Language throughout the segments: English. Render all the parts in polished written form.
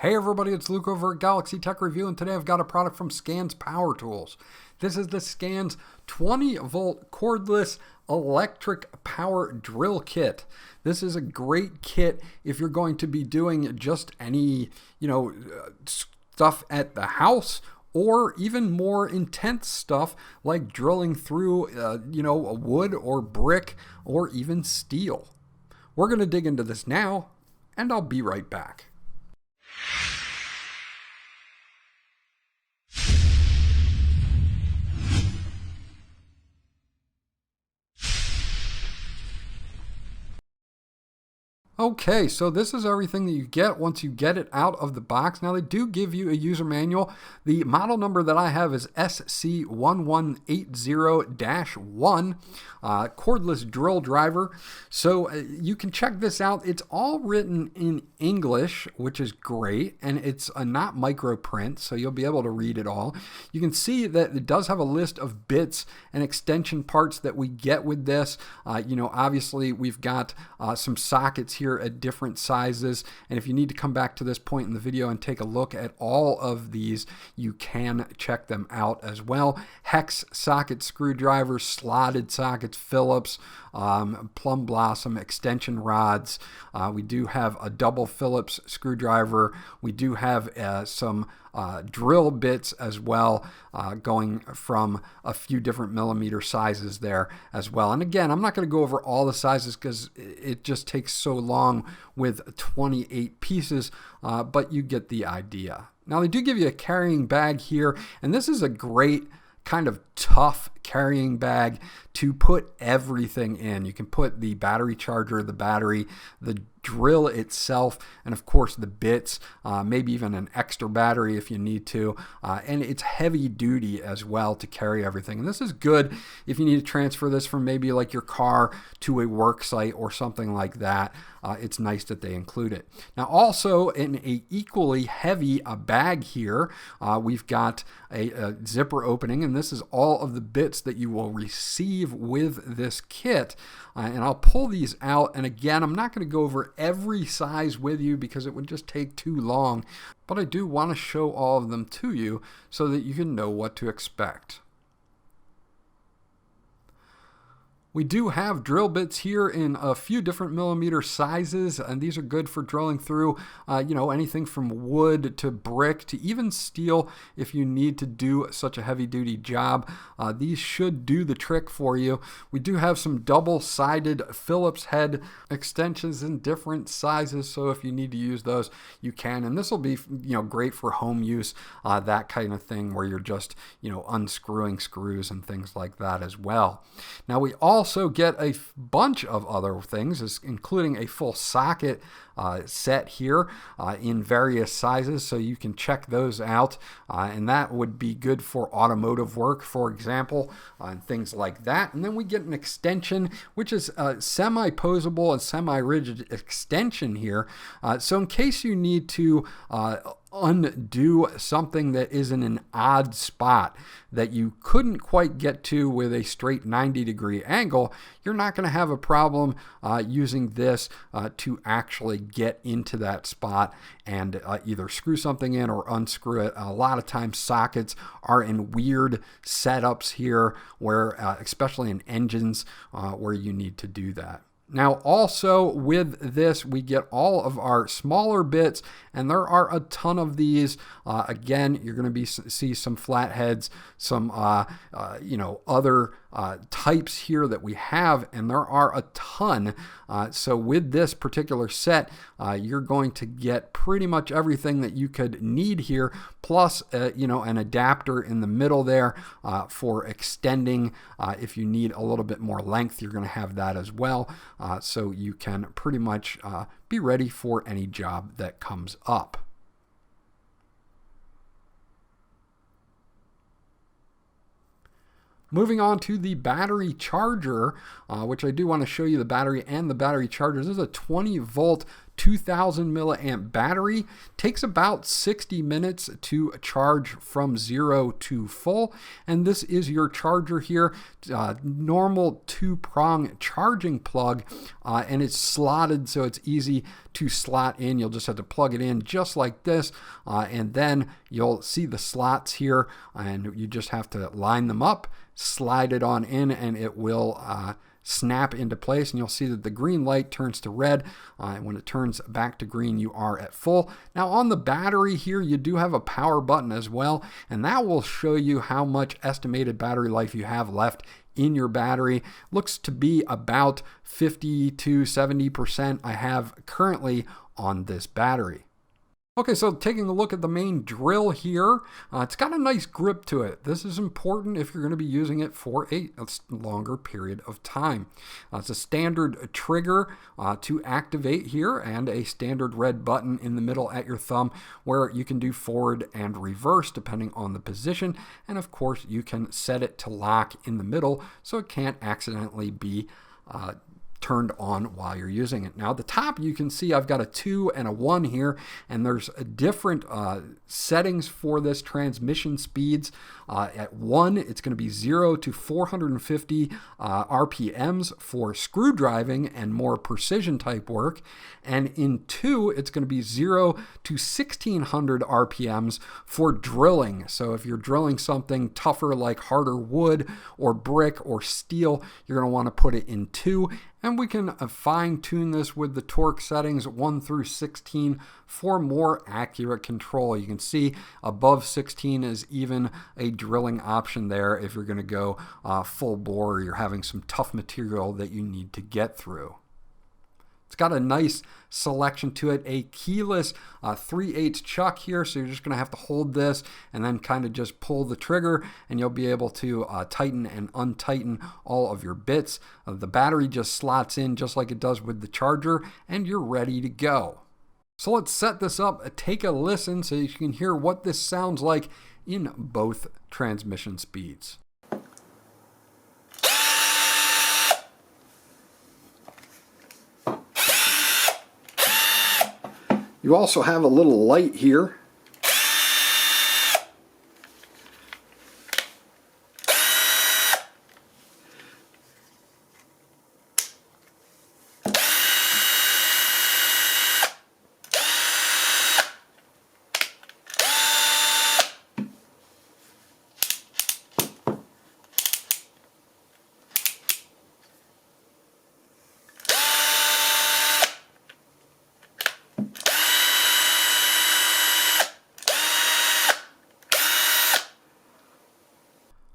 Hey everybody, it's Luke over at Galaxy Tech Review, and today I've got a product from Scans Power Tools. This is the Scans 20V cordless electric power drill kit. This is a great kit if you're going to be doing just any, stuff at the house, or even more intense stuff like drilling through, a wood or brick or even steel. We're going to dig into this now, and I'll be right back. Okay, so this is everything that you get once you get it out of the box. Now, they do give you a user manual. The model number that I have is SC1180-1 cordless drill driver. So you can check this out. It's all written in English, which is great, and it's not micro print, so you'll be able to read it all. You can see that it does have a list of bits and extension parts that we get with this. Obviously we've got some sockets here at different sizes, and if you need to come back to this point in the video and take a look at all of these, you can check them out as well. Hex socket screwdrivers, slotted sockets, Phillips, plum blossom extension rods. We do have a double Phillips screwdriver. We do have some drill bits as well, going from a few different millimeter sizes there as well. And again, I'm not going to go over all the sizes because it just takes so long with 28 pieces, but you get the idea. Now, they do give you a carrying bag here, and this is a great kind of tough carrying bag to put everything in. You can put the battery charger, the battery, the drill itself, and of course the bits, maybe even an extra battery if you need to, and it's heavy duty as well to carry everything. And this is good if you need to transfer this from maybe like your car to a work site or something like that. It's nice that they include it. Now, also in a equally heavy bag here, we've got a zipper opening, and this is all of the bits that you will receive with this kit. And I'll pull these out, and again, I'm not going to go over every size with you because it would just take too long, but I do want to show all of them to you so that you can know what to expect. We do have drill bits here in a few different millimeter sizes, and these are good for drilling through, anything from wood to brick to even steel if you need to do such a heavy-duty job. These should do the trick for you. We do have some double-sided Phillips head extensions in different sizes, so if you need to use those, you can. And this will be, great for home use, that kind of thing where you're just, unscrewing screws and things like that as well. Now, we also get a bunch of other things, including a full socket set here in various sizes, so you can check those out, and that would be good for automotive work, for example, and things like that. And then we get an extension, which is a semi-posable and semi-rigid extension here, so in case you need to undo something that is in an odd spot that you couldn't quite get to with a straight 90-degree angle, you're not going to have a problem using this to actually get into that spot and either screw something in or unscrew it. A lot of times sockets are in weird setups here where, especially in engines, where you need to do that. Now, also with this, we get all of our smaller bits, and there are a ton of these. Again, you're going to see some flatheads, some other types here that we have, and there are a ton. So with this particular set, you're going to get pretty much everything that you could need here, plus an adapter in the middle there for extending. If you need a little bit more length, you're going to have that as well. So you can pretty much be ready for any job that comes up. Moving on to the battery charger, which I do want to show you the battery and the battery charger. This is a 20-volt 2000 milliamp battery. Takes about 60 minutes to charge from 0 to full. And this is your charger here. Normal 2-prong charging plug, and it's slotted so it's easy to slot in. You'll just have to plug it in just like this, and then you'll see the slots here, and you just have to line them up, slide it on in, and it will snap into place, and you'll see that the green light turns to red. And when it turns back to green, you are at full. Now on the battery here, you do have a power button as well, and that will show you how much estimated battery life you have left in your battery. Looks to be about 50 to 70% I have currently on this battery. Okay, so taking a look at the main drill here, it's got a nice grip to it. This is important if you're going to be using it for a longer period of time. It's a standard trigger to activate here, and a standard red button in the middle at your thumb where you can do forward and reverse depending on the position. And of course, you can set it to lock in the middle so it can't accidentally be turned on while you're using it. Now at the top you can see I've got a 2 and a 1 here, and there's different settings for this transmission speeds. At 1 it's going to be 0 to 450 RPMs for screw driving and more precision type work, and in 2 it's going to be 0 to 1600 RPMs for drilling. So if you're drilling something tougher like harder wood or brick or steel, you're going to want to put it in 2. And we can fine tune this with the torque settings 1 through 16 for more accurate control. You can see above 16 is even a drilling option there if you're going to go full bore, or you're having some tough material that you need to get through. It's got a nice selection to it, a keyless 3/8 chuck here, so you're just going to have to hold this and then kind of just pull the trigger, and you'll be able to tighten and untighten all of your bits. The battery just slots in just like it does with the charger, and you're ready to go. So let's set this up, take a listen so you can hear what this sounds like in both transmission speeds. You also have a little light here.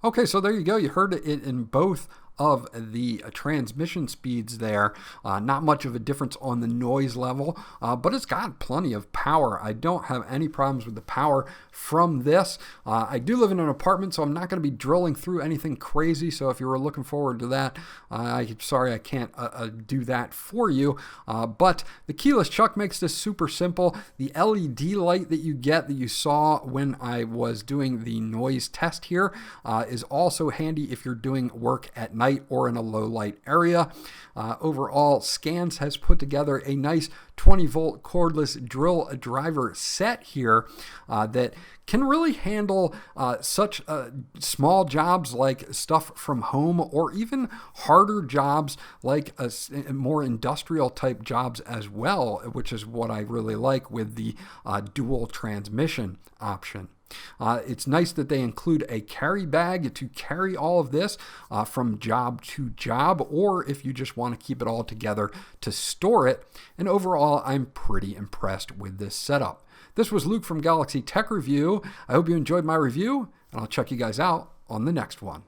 Okay, so there you go. You heard it in both of the transmission speeds there. Not much of a difference on the noise level, but it's got plenty of power. I don't have any problems with the power from this. I do live in an apartment, so I'm not going to be drilling through anything crazy. So if you were looking forward to that, I'm sorry I can't do that for you. But the keyless chuck makes this super simple. The LED light that you get, that you saw when I was doing the noise test here, is also handy if you're doing work at night or in a low light area. Overall, Scans has put together a nice 20-volt cordless drill driver set here that can really handle such small jobs like stuff from home, or even harder jobs like more industrial type jobs as well, which is what I really like with the dual transmission option. It's nice that they include a carry bag to carry all of this from job to job, or if you just want to keep it all together to store it. And overall, I'm pretty impressed with this setup. This was Luke from Galaxy Tech Review. I hope you enjoyed my review, and I'll check you guys out on the next one.